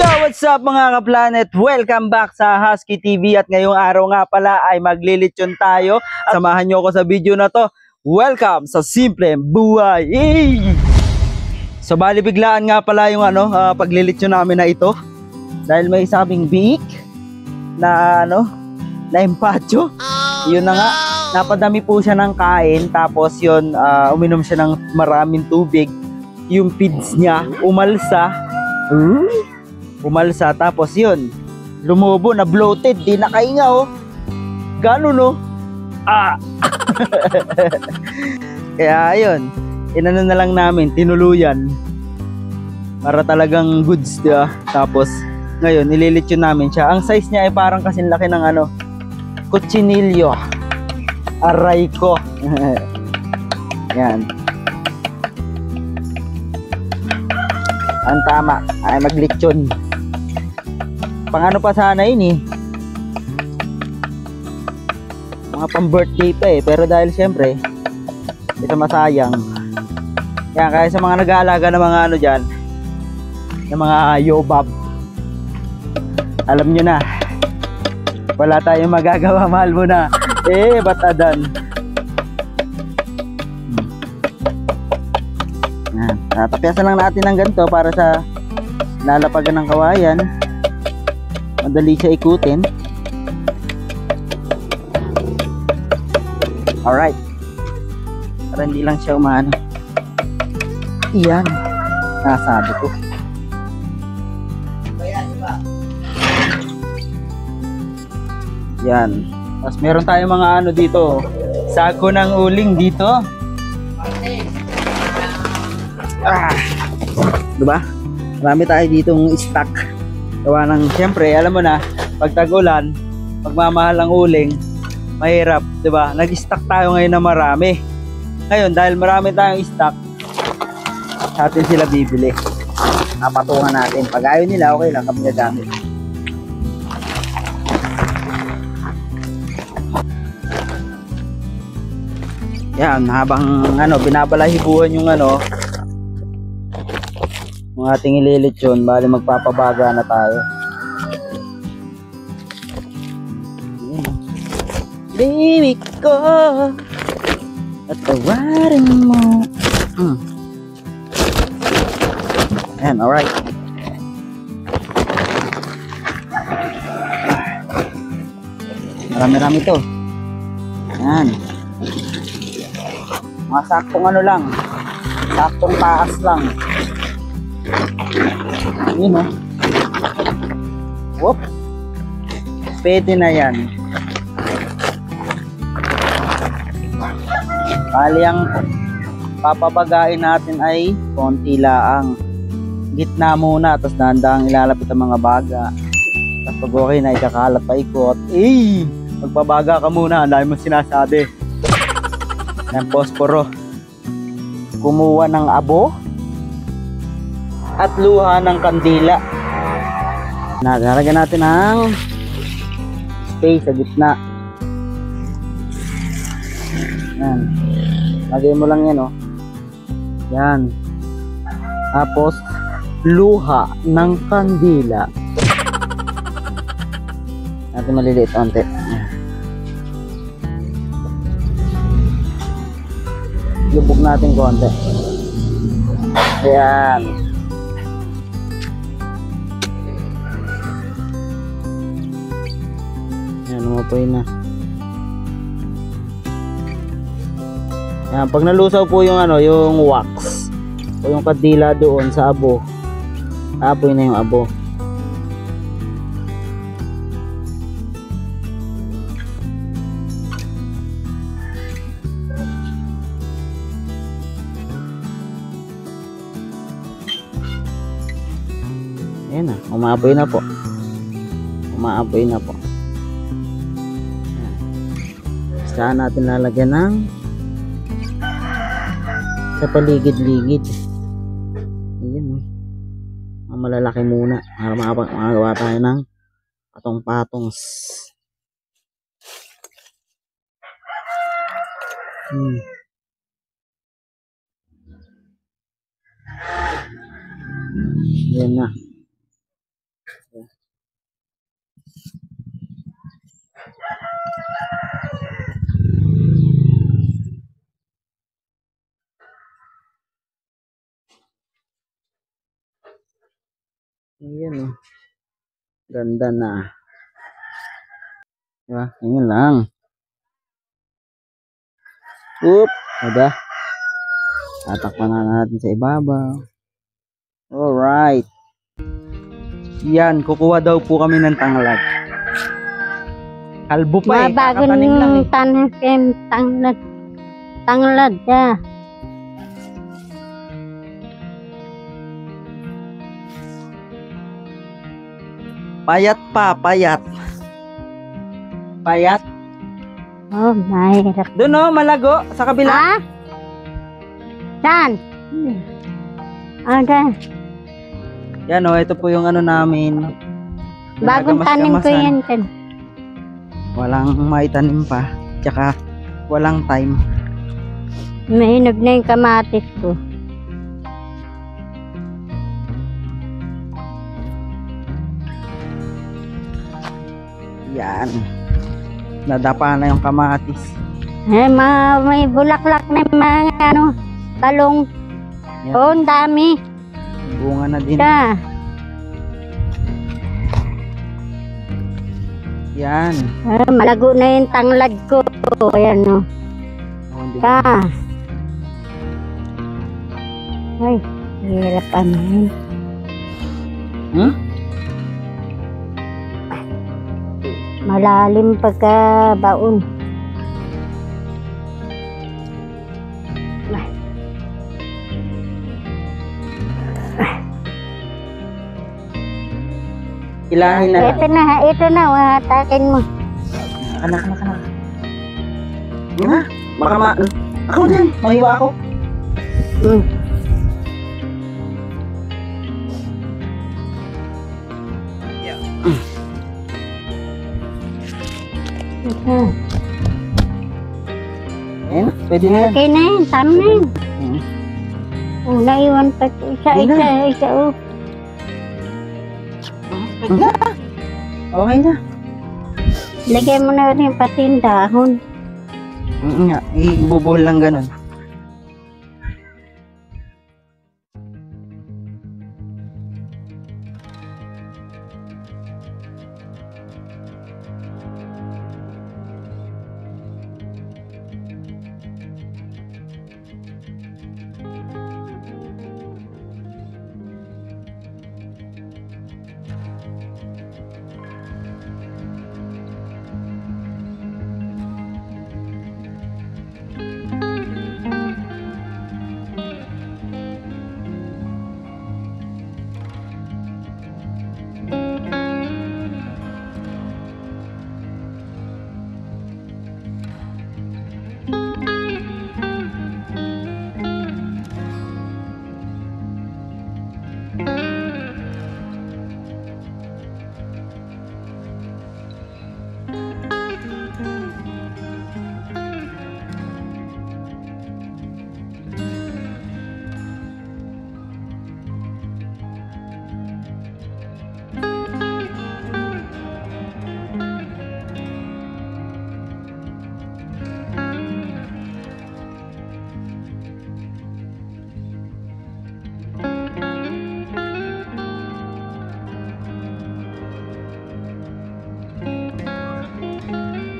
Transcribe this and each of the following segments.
Yo, what's up mga ka-planet? Welcome back sa Husky TV at ngayong araw nga pala ay maglilitsyon tayo. Samahan nyo ako sa video na to. Welcome sa Simpleng Buhay! So bali biglaan nga pala yung paglilitsyon namin na ito. Dahil may isa kaming biik na na empacho. Yun na nga, napadami po siya ng kain. Tapos yun, uminom siya ng maraming tubig. Yung feeds niya umalsa, tapos yun lumubo, na bloated, di nakahinga gano'n kaya yun, inano na lang namin, tinuluyan para talagang goods, diba? Tapos ngayon nililitsyon namin siya. Ang size niya ay parang kasing laki ng kutsinilyo, aray ko. Yan, ang tama ay maglitsyon. Pang pa sana yun mga pang birthday pa pero dahil syempre ito masayang. Yan, kaya sa mga nag-aalaga ng mga dyan, ng mga yobab, alam nyo na, wala tayong magagawa, mahal mo na ba't adan. Yan, tapyasan lang natin ng ganito para sa lalapagan ng kawayan, madali siya ikutin. Alright, para hindi lang siya umano. Iyan, nasabi ko. Yan, tapos meron tayong mga dito, sako ng uling dito. Diba? Marami tayo ditong stock. Gawa ng, siyempre, alam mo na, pag tag-ulan, pagmamahal ang uling, mahirap, diba? Nag-stock tayo ngayon na marami. Ngayon, dahil marami tayong stock, sa atin sila bibili. Napatungan natin. Pag ayaw nila, okay lang, kami gagamit. Yan, habang binabalahibuhan yung yung ating ililitsyon, bali magpapabaga na tayo. Baby ko, at tawarin mo. Ayan, alright. Marami-rami to. Ayan. Mga saktong lang, saktong taas lang. Yun Whoop. Pwede na yan. Bali ang papabagain natin ay konti laang. Gitna muna, tapos dahan-dahang ilalapit ang mga baga. Tapos pag okay na, ikakalat pa ikot. Magpabaga ka muna, ang dami mo sinasabi. Yan, posporo. Kumuha ng abo at luha ng kandila. Nalagyan natin ng space sa gitna. Yan. Lagay mo lang yan Yan. Tapos luha ng kandila. Natin maliliit onte. Lubog natin konti. Ayan. Ayan, umapoy na. Ayan, pag nalusaw po yung yung wax o yung kadila doon sa abo, apoy na yung abo. Ayan na, umaapoy na po. Umaapoy na po. Ayan. Saan natin lalagyan ng sa paligid-ligid. Ayan ang malalaki muna para makagawa tayo ng patong-patong. Yan na. Ayan oh. Ganda na. Diba? Ayan lang. Oop. Diba? Tatakpan na natin sa ibabaw. Alright. Yan. Kukuha daw po kami ng tanglad. Kalbo pa eh. Bago Kakatanim lang eh. tanglad. Tanglad ya. Payat pa. Payat. Payat. Oh, mahirap. Doon oh. Malago. Sa kabila. Ha? Saan? Ada. Yan oh. Ito po yung ano namin. Bagong tanim ko Ginagamas-gamasan. yan. Kan. Walang maitanim pa. Tsaka walang time. Mahinog na yung kamatis ko. Yan. Nadapa na yung kamatis. May bulaklak na yung mga talong. Yan. Oh, ang dami. Bunga na din. Ka. Yan. Malago na yung tanglad ko. Ayan o. Oh, di Ka. ba? Ay, hirap yun. Hmm? Malalim pagka baon. Ilahin na. Ito na, hatakin mo. Anak. Yan na. Baka ako dyan. Mahiwa ako. Hmm. Ito. Ayan. Pwede na yan. Okay na yun, tama na yun. Hmm. Oh, naiwan pa isa. Oh. Pwede na. Okay na. Lagay mo na rin pati yung dahon. Nga. Ibubol lang ganun.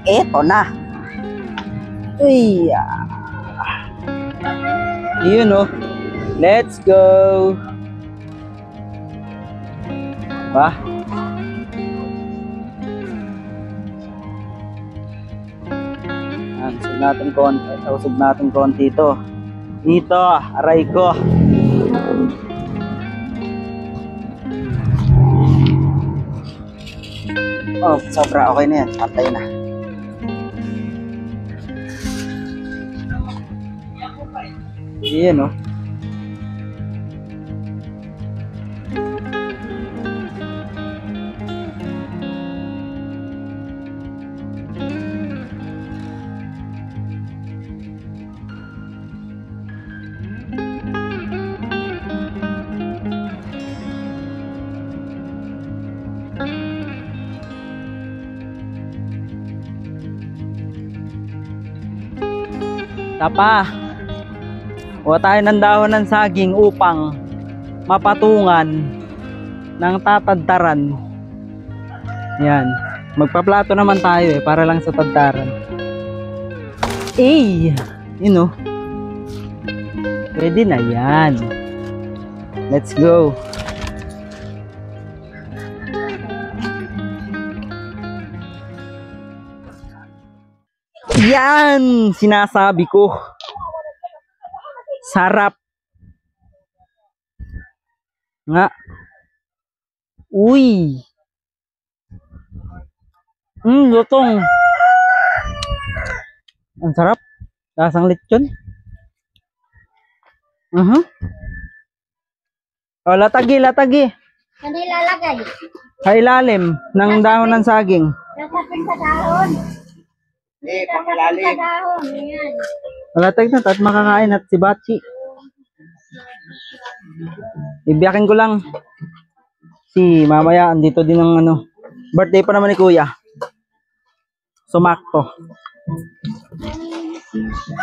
Eto na. Uy. Yun oh. Let's go. Ba? Usog natin konti ito. Dito, aray ko. Oh, sobra okay na yan. Pantay na. Yan oh. Tapa. Kuha tayo ng dahon ng saging upang mapatungan ng tatadtaran. Yan. Magpaplato naman tayo para lang sa tadtaran. Yun o. Pwede na yan. Let's go. Yan! Sinasabi ko. Sarap. Nga. Uy! Lutong. Ang sarap. Lasang lechon. O, latagi. Ano ilalagay? Sa ilalim ng dahon ng saging. Nasapin sa dahon. Sa dahon. Yan. Malatag na at makakain at si Bachi. Ibiyakin ko lang. Si mamaya andito din ang birthday pa naman ni Kuya. Sumakto.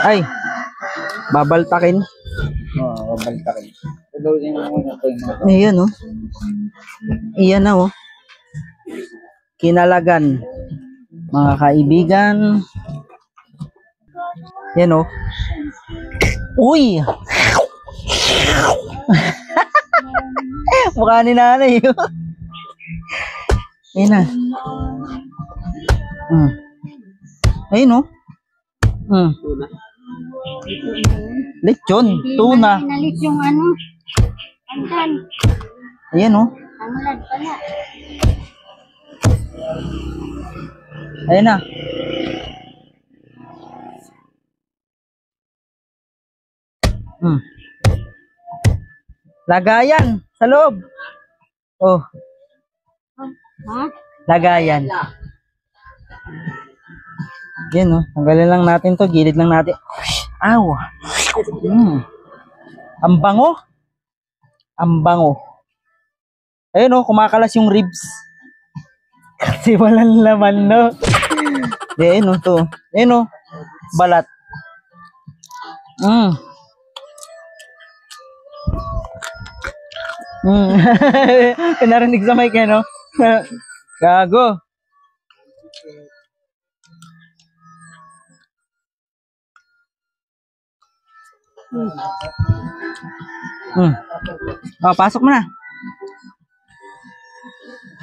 Ay, babaltakin. Babaltakin. Ayan Iyan na Kinalagan. Mga kaibigan. Yan Uy! Mukha ni nanay Ayun na. Ayun Lechon, tuna. Nalit yung andan. Ayan Anglad pala. Ayun na. Lagayan sa loob. Oh. Ha? Lagayan. Yan tanggalin lang natin to, gilid lang natin. Aw. Ang bango. Ang bango. Ayun kumakalas yung ribs. Kasi walang laman Ayun to. Ayun balat. Narinig sa mic Gago. Pasok mo na.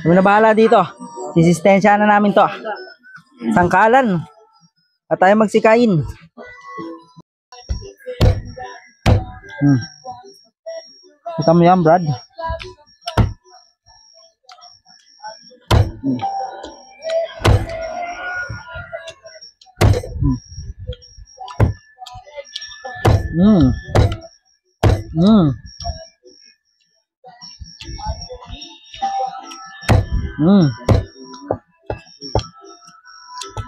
Kami na bahala dito. Sisistensya na namin to. Sangkalan. At tayo magsikain. Kita mo yan, Brad.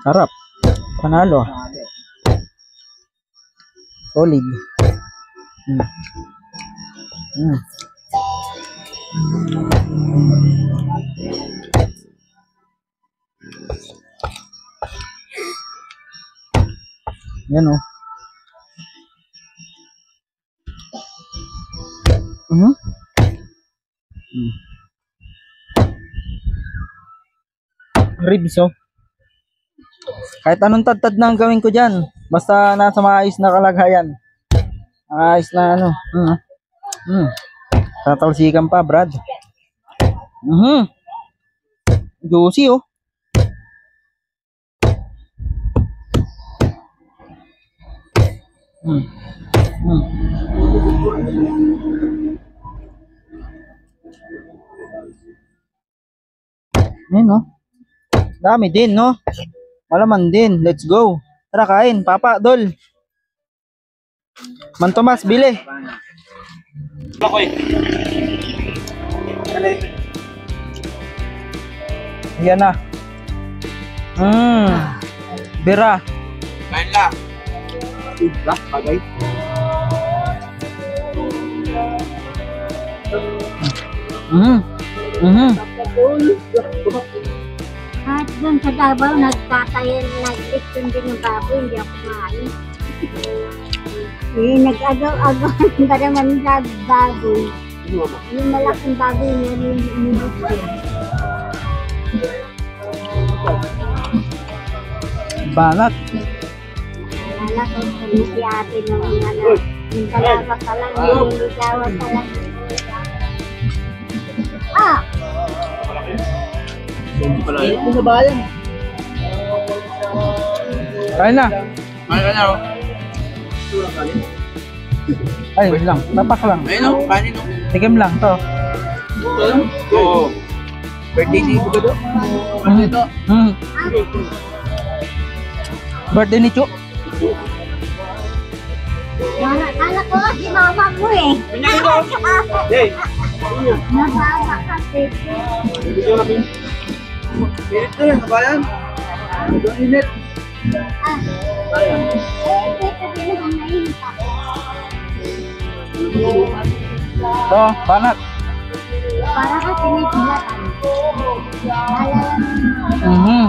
Sarap. Panalo. Solid. Yan Ribs Kahit anong tad-tad na ang gawin ko dyan. Basta nasa maayos na kalagayan. Maayos na tatalsikan pa, Brad. Juicy Ayun dami din malaman din. Let's go. Tara kain, Papa, Dol. Man Tomas, bili. Yan na. Bira. Kain lang. Bagay. At doon sa Davao, nagtatayan, nag-lipton din yung baboy, hindi ako kumain. Nag-agaw-agaw ba naman sa baboy? Yung malaking baboy na rin inibig. Banat. Wala ko si ate ng ano. Yung dalawa pa lang, yung ligawan pa lang. Ah! Ito sa bayan. Kain na. Ano ka na oh? Ay, wait lang. Tapak lang. Ayun oh, kanin oh. Tikim lang to. Ito lang? Oo. Birthday ni Ibu Gado. Ano ito? Birthday ni Chu. Kala ko si mama mo eh. Hey! Nababa kasi. Pilit na rin, kabayan. Ito ang init. Ah. Dito din naman nainta. To, banat. Para kasi may tulatan. Nalala mo. Mhm.